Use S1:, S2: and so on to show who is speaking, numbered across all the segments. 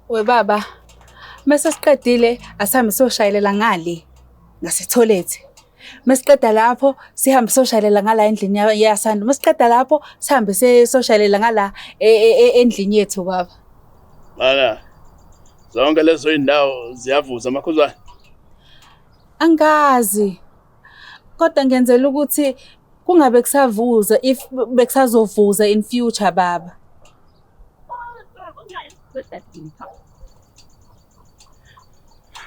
S1: We baba, mase siqedile asihambe soshayelela ngale ngasetoilet. Masiqeda lapho sihambe soshayelela ngala endlini yaSandu. Masiqeda lapho sihambe soshayelela ngala endlini yethu baba.
S2: Mana. Zonke lezo indawo ziyavuza amakhuzwana.
S1: Angazi. Kodwa ngiyenzela ukuthi kungabe kusavuza if bekusazovuza in future baba.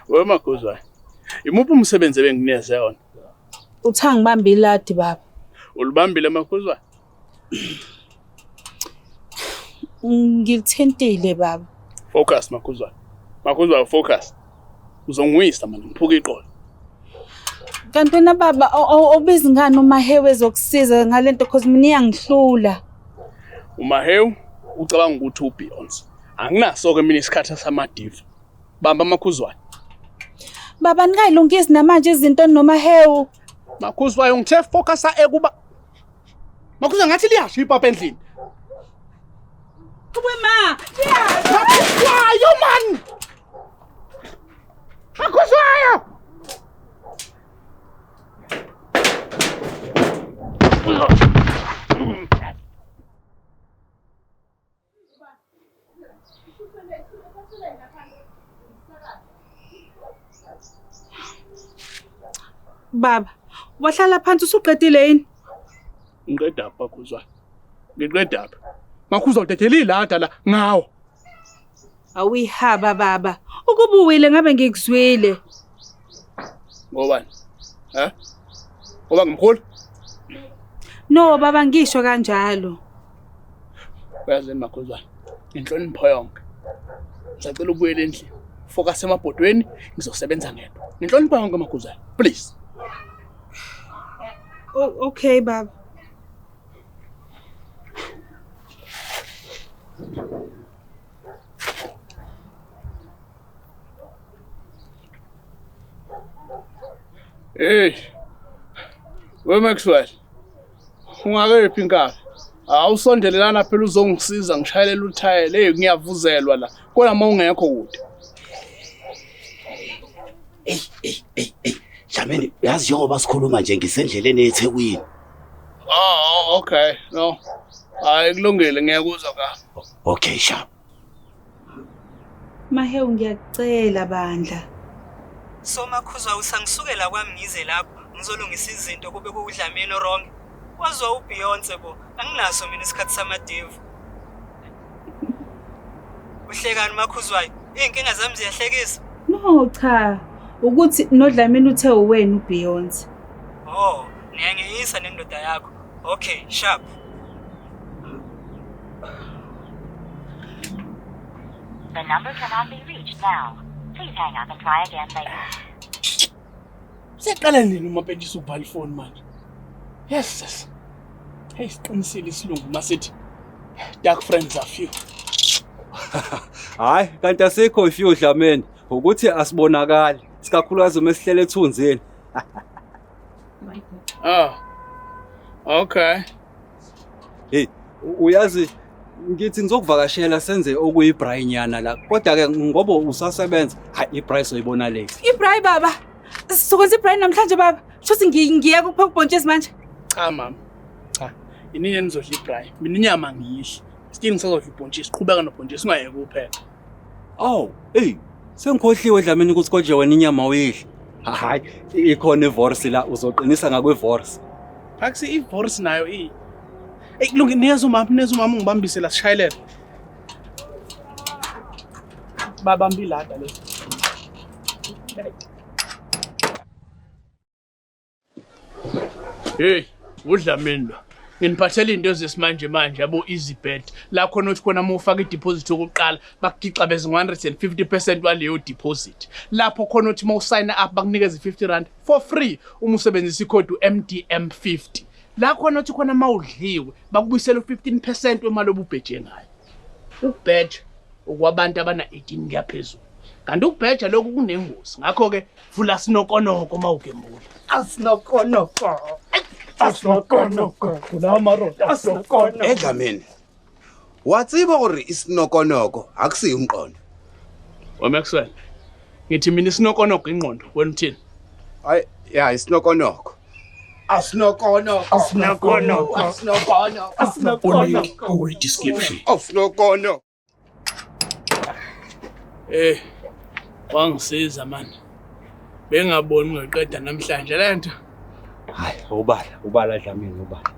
S2: Wemakhuzwana. Imuphi umsebenzi ebenginikeze wona?
S1: Uthanga ngibambe iladi baba.
S2: Ulibambile amakhuzwana?
S1: Ngilithentile baba.
S2: Focus makhuzwana. Makhuzwana focus. Uzongwisa manje ngiphuka iqolo.
S1: Kanti wena baba obizi ngani uMahewu ezokusiza ngalento cause mina iyangihlula.
S2: uMahewu ucabanga ukuthi uBeyonce. Anginaso ke mina isikhatha samadiva. Bamba amakhuzwana.
S1: Baba nikayilungisi namanje izinto noMahewu.
S2: Makhuzwana ngithe focus ekuba. Makhuzwana ngathi liyasho ipapa endlini.
S1: Kuwe ma,
S2: Makhuzwayo man. Makhuzwayo.
S1: Baba, wahlala phansi usuqedile yini?
S2: Ngiqeda apha Makhuzwana. Ngiqeda apha. Makhuzwa udedela ilada la ngawo.
S1: Awuyihaba baba. Ukubuwile ngabe ngikuzwile.
S2: Ngobani? Ngoba ngimkhulu?
S1: No baba ngisho kanjalo.
S2: Uyazini Makhuzwana. Inhlonipho yonke. Ngicela ubuyele endlini. Focus emabhodweni ngizosebenza ngento. Inhlonipho yonke Makhuzwana. Please.
S1: Okay baba.
S2: Hey. Maxwell. Ungakephi inkabi? Awusondelelana phela uzongisiza ngishayelele uthayela. Hey ngiyavuzelwa la. Kodwa mawungekho kude.
S3: Jameni, yazi njengoba sikhuluma nje ngisendleleni eThekwini.
S2: Okay. No. Hayi kulungile ngiyakuzwa ka.
S3: Okay, sharp.
S1: Mahewu ngiyakucela bandla.
S4: So Makhuzwa usangisukela kwami ngize lapho ngizolungisa izinto kube kuudlamini wrong. Wazwa uBeyonce bo, anginaso mina isikhathi samadivu. Uhlekani Makhuzwayo? Inkinga zami ziyahlekisa.
S1: No cha. Ukuthi noDlamini uthe uwena uBeyonce.
S4: Oh, niyangiyisa nendoda yakho. Okay, sharp.
S5: The number cannot be reached now. Please hang up and try again later.
S2: Seqala nini uma phela ubhala ifoni manje? Yes. Hey, siqinisile isilungu masithi dark friends are few.
S6: Hayi, kanti asikho few Dlamini, ukuthi asibonakali. Sikakhulukazi uma sihlele ethunzini.
S2: Okay.
S6: Hey, uyazi ngithi ngizokuvakashela senze okuyibraynyana la. Kodwa ke ngoba usasebenza, hayi iprice oyibona late.
S1: Ibray baba. Sizokwenza ibray namhlanje baba. Shothi ngiya kupheka ubhontshisi manje.
S2: Cha mama. Cha. Inini nizodla ibray. Mina inyama ngiyidla. Sithini ngisazodla ibhontshisi, siqhubeka nobhontshisi ungayeke kuphela.
S6: Oh, hey. Sengikhohliwe Dlamini ukuthi konje wena inyama uyidla. Hayi, ikhona ivorce la uzoqinisa ngakwevorce.
S2: Phakusi ivorce nayo Hey, kulungile neza umama ngibambise la sishayelele. Babamba ilada le. Hey, uDlamini lo. Nginiphathela into zesimanje manje yabo EasyBet. La khona uthi khona uma ufaka ideposit yokuqala bakugixa beze 150% waleyo deposit. Lapho khona uthi uma usign up bakunikeza R50 for free uma usebenzisa icode MDM50. La khona uthi khona mawudliwe bakubuyisela u15% wemali obubheje ngayo. Ukubheja okwabantu abana 18 kuyaphezulu. Kanti ukubheja lokhu kunengozi. Ngakho ke vula sinokonoko mawugembula.
S4: Asinokonoko.
S3: Dlamini. Watsiba gore isinokonoko akusiyo umqondo.
S2: Maxwell. Ngithi mina isinokonoko ingqondo wena uthini?
S3: Hayi, ya isinokonoko. Asinokonoko.
S7: Only description.
S3: Asinokonoko.
S2: Wangisiza man. Bengaboni ngiqeda namhlanje lento.
S6: Hayi, ubala Dlamini ubala.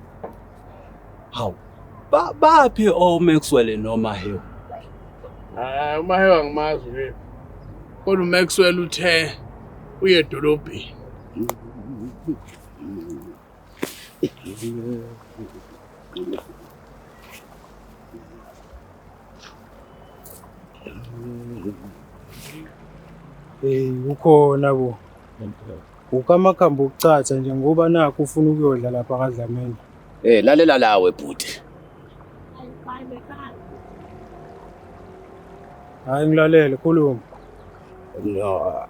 S6: Hawu. Baphi Maxwell noma Hill?
S2: Umahewa angimazi yini. Kodwa uMaxwell uthe uye edolobheni.
S8: Ukhona bo. Ukamakhambi ukucatha nje ngoba nakho ufuna ukuyodla lapha kaDlamini.
S3: Lalela lawe bhuti.
S8: Hayi ngilalele khuluma.
S3: No,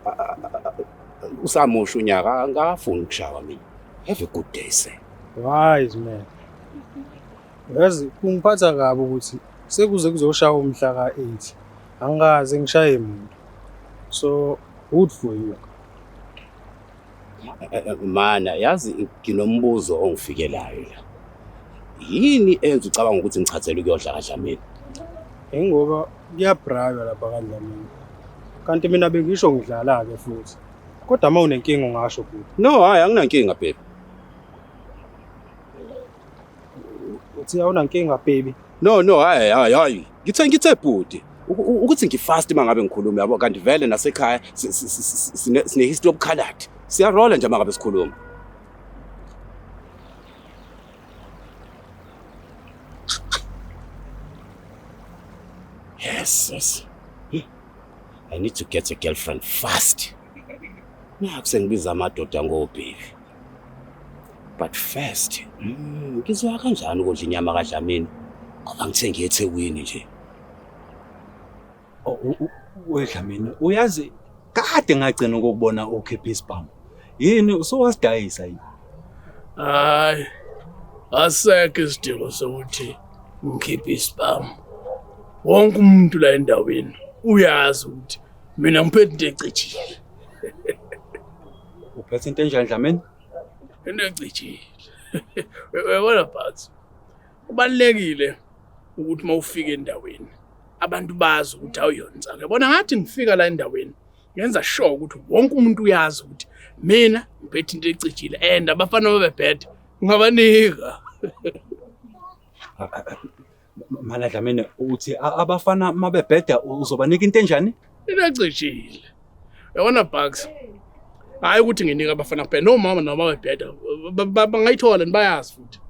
S3: usamusha unyaka angafuni ukushawa mina. Have a good day sir.
S8: Wise man. Yazi kungiphatha kabi ukuthi sekuze kuzoshaya umhla ka8. Angaze ngishaye umuntu. So good for you.
S3: Mana yazi nginombuzo ongifikelayo la. Yini enza ucabanga ukuthi ngichathele ukuyodla kaDlamini?
S8: Ngoba kuyabraywa lapha kaDlamini. Kanti mina bengisho ngidlala ke futhi. Kodwa uma unenkinga ungasho futhi.
S3: No, hayi anginankinga baby.
S8: Uthi awunankinga baby.
S3: No, hayi. Ngithe bhuti. Ukuthi ngifast mangabe ngikhuluma yabo kanti vele nasekhaya sine history obukhaladi. Siyarola nje mangabe sikhuluma. Yes. I need to get a girlfriend fast. Nakusengibiza amadoda ngobhebi. But first, ngizwa kanjani ukudla inyama kaDlamini? Ngoba ngithe ngiye eThekwini nje.
S6: Dlamini, uyazi kade ngagcina ukubona ukhipha isibhamu. Yini usuwasidayisa yini?
S2: Hayi. Asekho isidingo sokuthi ngikhiphe isibhamu. Wonke umuntu la endaweni uyazi ukuthi mina ngiphethe into ecijile.
S6: Uphethe into enjani Dlamini?
S2: Into ecijile. Wena Bhathi. Kubalekile ukuthi mawufika endaweni abantu bazi ukuthi awuyonza. Yabona ngathi ngifika la endaweni ngenza sure ukuthi wonke umuntu uyazi ukuthi mina ngiphethe into ecijile and abafana babebhede ngabanika.
S6: Mala Dlamini uthi abafana mabebheda uzobanika into enjani?
S2: Into ecijile. Yabona Bugs. Hayi ukuthi nginika abafana kuphela nomama noma babebheda bangayithola nibayazi futhi.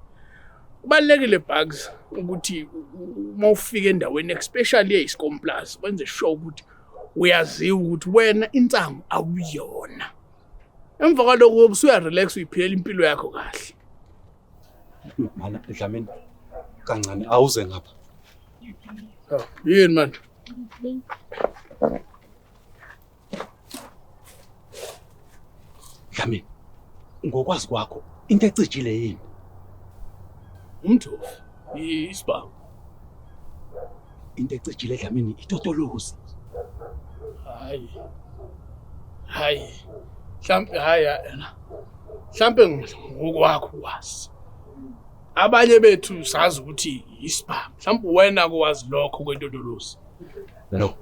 S2: Kubalekile Bugs ukuthi mawufika endaweni especially eScom Plus wenze sure ukuthi uyaziwa ukuthi wena insangu awuyona. Emva kwalokho usuya relax uyiphila impilo yakho kahle.
S6: Mala Dlamini kancane awuze ngapha.
S2: Yini man?
S6: Dlamini ngokwazi kwakho into ecijile yini?
S2: Umthofu isibhamu.
S6: Into ecijile Dlamini itotolozi.
S2: Hayi. Mhlambe yena. Mhlambe ngokwakho wazi. Abanye bethu sazi ukuthi isibhamu. Mhlambe wena kwazi lokho kwentotolozi.
S6: No.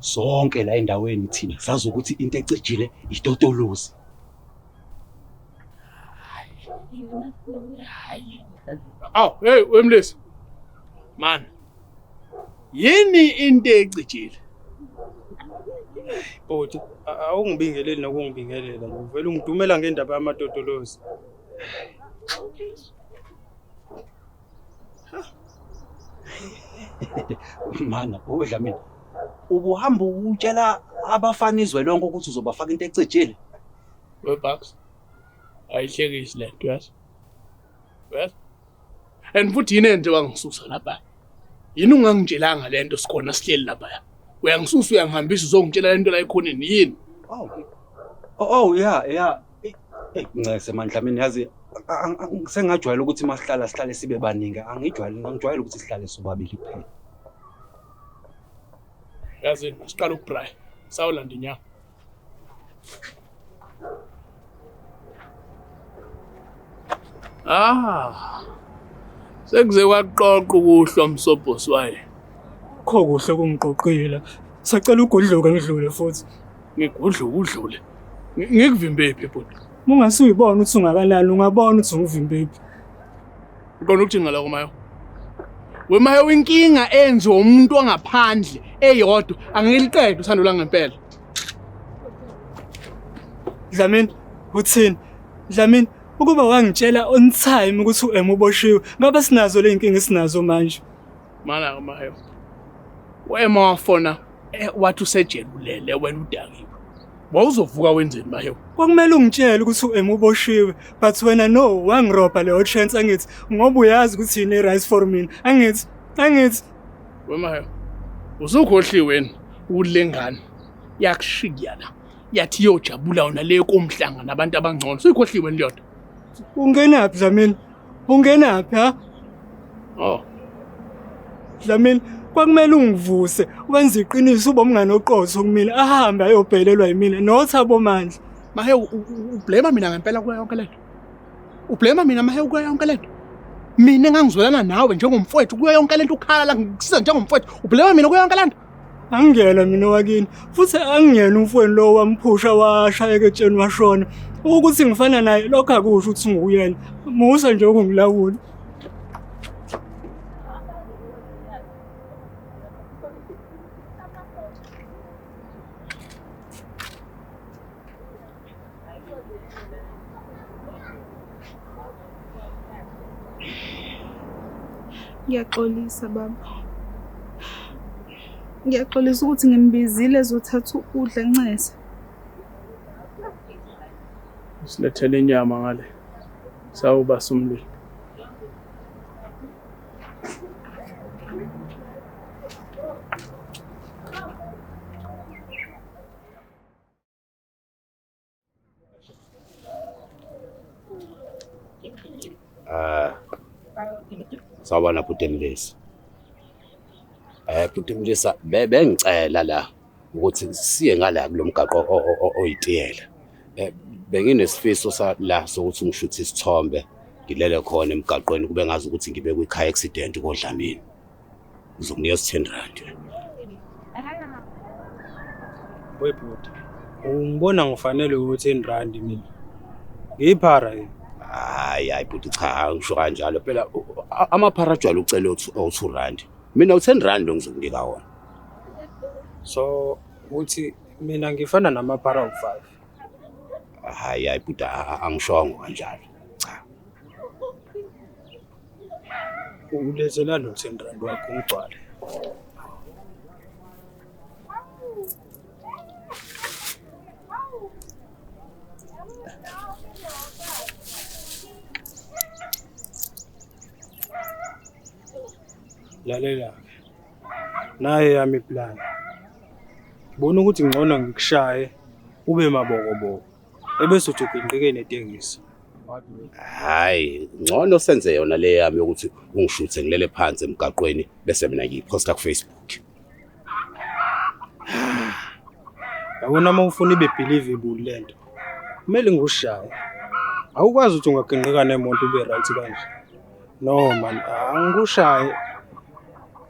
S6: Sonke la endaweni thina sazi ukuthi into ecijile itotolozi.
S2: Hey, wemlisi. Man. Yini into ecijile?
S8: Bhuti, awungibingeleli nokungibingelela nje. Uvela ungidumela ngendaba yamatotolozi.
S6: Mana, Dlamini. Ubuhamba utshela abafana izwe lonke ukuthi uzobafaka into ecijile.
S2: Webucks. Ayihlekisi lento yazi. Yes. And futhi yini into wangisusa lapha? Yini ungangitshelanga lento sikhona sihleli lapha? Uyangisusa uyangihambisa uzongitshela lento la ekhoneni yini?
S6: Yeah. Ngicese man Dlamini yazi sengajwayela ukuthi masihlale sibe baningi. Angijwayele ukuthi sihlale sobabili kuphela.
S2: Yazi siqala ukubraya. Sawulanda inyama. Sekuze kwaqoqa ukuhlwa msobhosi waye.
S8: Kho kuhle kungiqoqile. Sacela ugudluke ngidlule futhi.
S2: Ngigudluke udlule. Ngikuvimbe phi bhuti?
S8: Mungasuyibona ukuthi ungakanani, ungabona ukuthi ungivimbe phi.
S2: Uqonda ukuthini la kumayo? Wemayo inkinga enziwe umuntu ongaphandle eyodwa angiliqede uthando la ngempela.
S8: Dlamini, uthini? Dlamini, ukuba wangitshela on time ukuthi uboshiwe, ngabe sinazo le inkinga esinazo manje.
S2: Mana kumayo. Wema wafona wathi usejelulele wena udakiwe. Wawuzovuka wenzeni mayo?
S8: Kwakumele ungitshele ukuthi uboshiwe, but wena no, wangiroba leyo chance angithi ngoba uyazi ukuthi yini right for mina. Angithi.
S2: Wemayo. Usukhohliwe wena ulengane. Yakushiya la. Yathi yojabula wona le komhlanga nabantu abangcono. Suyikhohliwe ndoda.
S8: Ungenaphi Dlamini? Ungenaphi ha?
S2: Oh.
S8: Dlamini, kwakumele ungivuse, wenze iqiniso uba umngane oqotho kumina, ahambe ayobhelelwa yimina noThabo Mandla.
S2: Mahe ublema mina ngempela kuya yonke lento. Ublema mina mahe kuya yonke lento. Mina engangizwelana nawe njengomfowethu kuya yonke lento ukhala la ngikusiza njengomfowethu. Ublema mina kuya yonke lento.
S8: Angiyela mina wakini, futhi angiyena umfowenu lo wamphusha washayeka etsheni washona. Ukuthi ngifana naye lokho akusho ukuthi ngiyena. Musa nje ukungilawula.
S1: Ngiyaxolisa baba. Ngiyaxolisa ukuthi ngimbizile ezothatha ukudla encese.
S2: Silethele inyama ngale. Sawuba somlilo.
S3: Sawubona Bhutemlisa. Bhutemlisa bengicela la ukuthi siye ngala kulomgaqo oyitiyela. Benginesifiso la sokuthi ngishuthe isithombe ngilele khona emgaqweni kube ngazi ukuthi ngibe kwi car accident koDlamini. Uzokunika 10 rand.
S8: Webhuti. Ungibona ngifanele u10 rand mina. Ngiyiphara yini?
S3: Hayi bhuti cha ngisho kanjalo phela amapharajwala ucela u2 rand. Mina u10 rand ngizokunika wona.
S8: So uthi mina ngifana namaphara u5.
S3: Hayi bhuti angishongo kanjalo. Cha.
S8: Ulethela lo 10 rand wakho ungcwale. Lalela ke. Naye yami plan. Bona ukuthi ngcono ngikushaye ube mabokoboko. Ebese uthi uginqike netekisi.
S3: Hayi ngcono senze yona le yami ukuthi ungishuthe ngilele phansi emgaqweni bese mina ngiyiposta ku Facebook.
S8: Yabona uma ufuna ibe believable lento. Kumele ngushaye. Awukwazi ukuthi ungaginqika nemoto ube right kanje. No man, angushaye.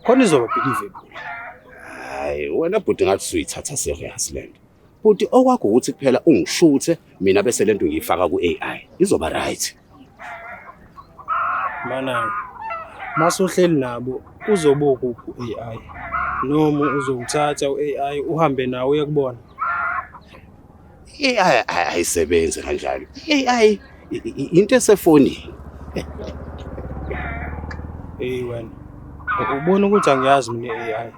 S8: Khona izoba believable.
S3: Hayi wena bhuti ngathi suyithatha serious lento. Bhuti okwakho ukuthi kuphela ungishuthe mina bese lento ngiyifaka ku AI izoba right.
S8: Mana masuhleli nabo uzobuka ku AI noma uzowuthatha uAI uhambe nawe uyakubona.
S3: AI ayisebenzi kanjalo. AI into esefoni.
S8: Wena ubona ukuthi angiyazi mina AI.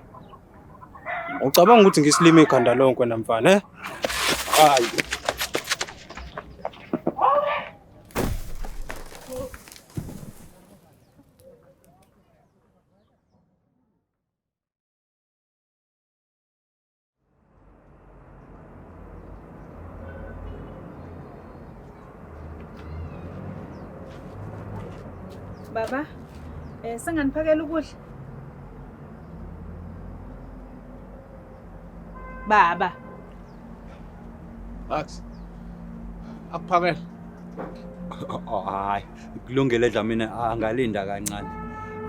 S8: Ucabanga ukuthi ngisilime ikhanda lonke namfana hayi.
S1: Baba, senganiphakela ukudla. Baba.
S2: Bucks. Akuphakela.
S6: Hayi, kulungile Dlamini angalinda kancane.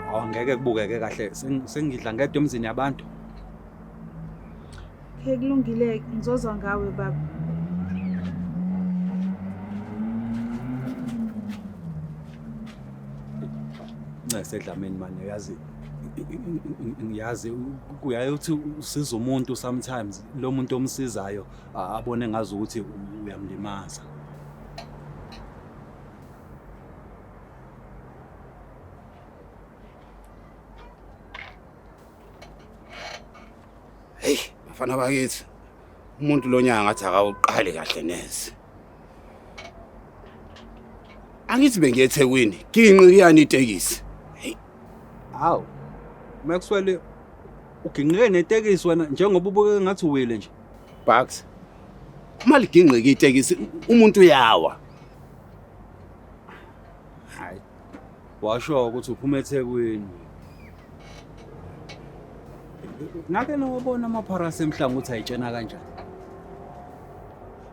S6: Awangeke kubukeke kahle. Sengidla ngedwa emzini yabantu.
S1: Ke kulungile ngizozwa ngawe baba.
S6: Sedlamini manje ngiyazi kuyaye uthi usiza umuntu sometimes lo muntu omsizayo abone ngazi ukuthi uyamlimaza.
S3: Hey, bafana bakithi. Umuntu lonyanga ngathi akawuqali kahle neze. Angithi bengiye eThekwini, nginqikiyani itekisi. Hey,
S6: Hawu. Maxwell uginqike netekisi wena njengoba ubukeke ngathi uwile nje.
S3: Bucks. Uma liginqika itekisi umuntu uyawa.
S6: Hayi. Washo ukuthi uphuma eThekwini. Nake nowabona amapharasi emhlanga ukuthi ayitshena kanjani.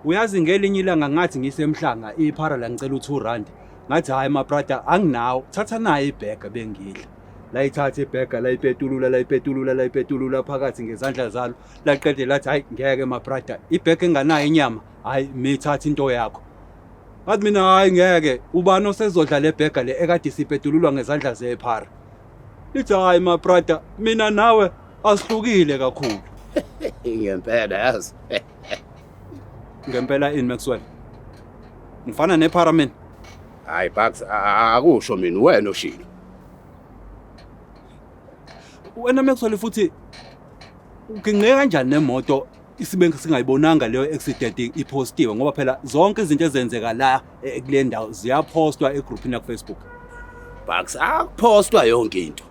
S6: Uyazi ngelinye ilanga ngathi ngisemhlanga iphara la ngicela u2 ngathi hayi ma brother anginawo thatha naye ibhega bengidla. La ithatha ibhega la ipetulula phakathi ngezandla zalo laqede lathi hayi ngeke ma brother ibhega enganayo inyama hayi mithatha into yakho. Bathi mina hayi ngeke ubani osezodla le bhega le ekade sipetululwa ngezandla zephara. Lithi hayi ma brother mina nawe asihlukile kakhulu.
S3: Ngempela yazi.
S6: Ngempela ini Maxwell. Ngifana nephara mina.
S3: Hayi Bucks akusho mina wena oshilo.
S6: Wena Maxwell futhi uginqe kanjani nemoto isibe singayibonanga leyo accident ipostiwe ngoba phela zonke izinto ezenzeka la kule ndawo ziyapostwa egroupini ya Facebook.
S3: Bucks akupostwa yonke into.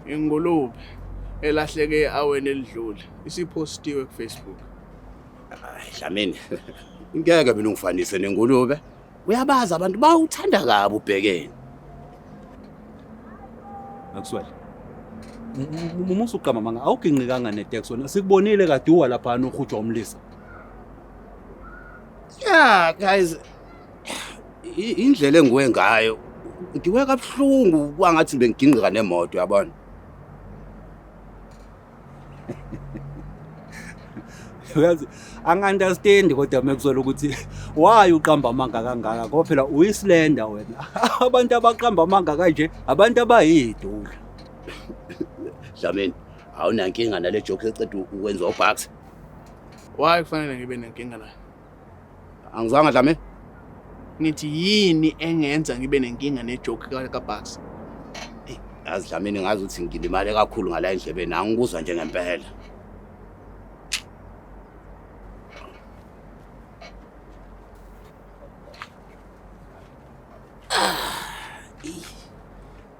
S2: Ingulube elahleke aweni elidlule isipostiwe ku Facebook.
S3: Hayi Dlamini. Ngeke mina ungifanise nengulube. Uyabazi abantu bawuthanda kabi ubhekene.
S6: Maxwell. Umusu uqama manga awuginqikanga netex wena sikubonile kade uwa lapha nohujwa umlisa.
S3: Yeah guys. Indlela engiwe ngayo ngiwe kabuhlungu kwangathi bengiginqika nemoto yabona.
S6: Uyazi angi-understand kodwa Maxwell ukuthi why uqamba amanga kangaka ngoba phela uyislender wena. Abantu abaqamba amanga kanje abantu abayidula.
S3: Dlamini awunankinga nale joke ecede ukwenza uBucks.
S2: Why kufanele ngibe nenkinga naye?
S3: Angizwanga Dlamini.
S2: Ngithi yini engenza ngibe nenkinga nejoke kaBucks?
S3: Yazi Dlamini ngazi ukuthi ngilimale kakhulu ngala endlebeni angikuzwa nje ngempela.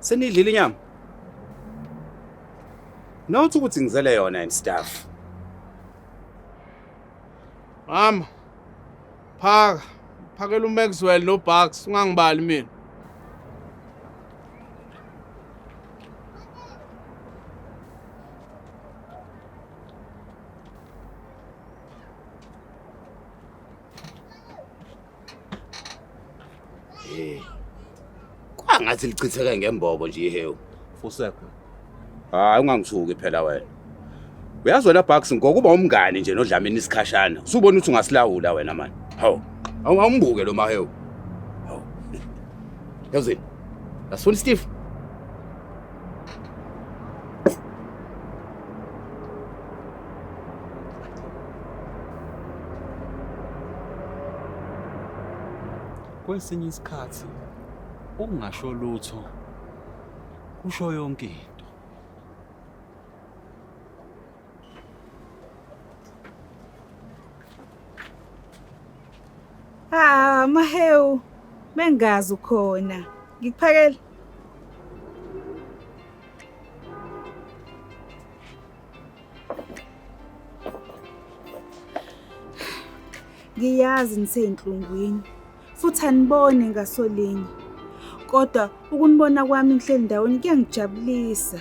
S3: Senidlile inyama? Nawuthi ukuthi ngizele yona and stuff.
S2: Mama. Phakela uMaxwell noBucks ungangibali mina.
S3: Kwangathi lichitheke ngembobo nje ihewu.
S6: Fuseko.
S3: Hayi ungangithuki phela wena. Uyazi wena Bucks ngokuba umngane nje noDlamini isikhashana. Usubona ukuthi ungasilawula wena manje. Hawu. Awungambuke lo mahewu. Hawu. Yazini. Asifuni Steve.
S6: Kwesinye isikhathi ukungasho lutho kusho yonke into.
S1: Mahewu mengazi ukhona. Ngikuphakela. Ngiyazi niseyinhlungwini. Futhi anibone ngasolinye. Kodwa ukunibona kwami ngihleli ndawoni kuyangijabulisa.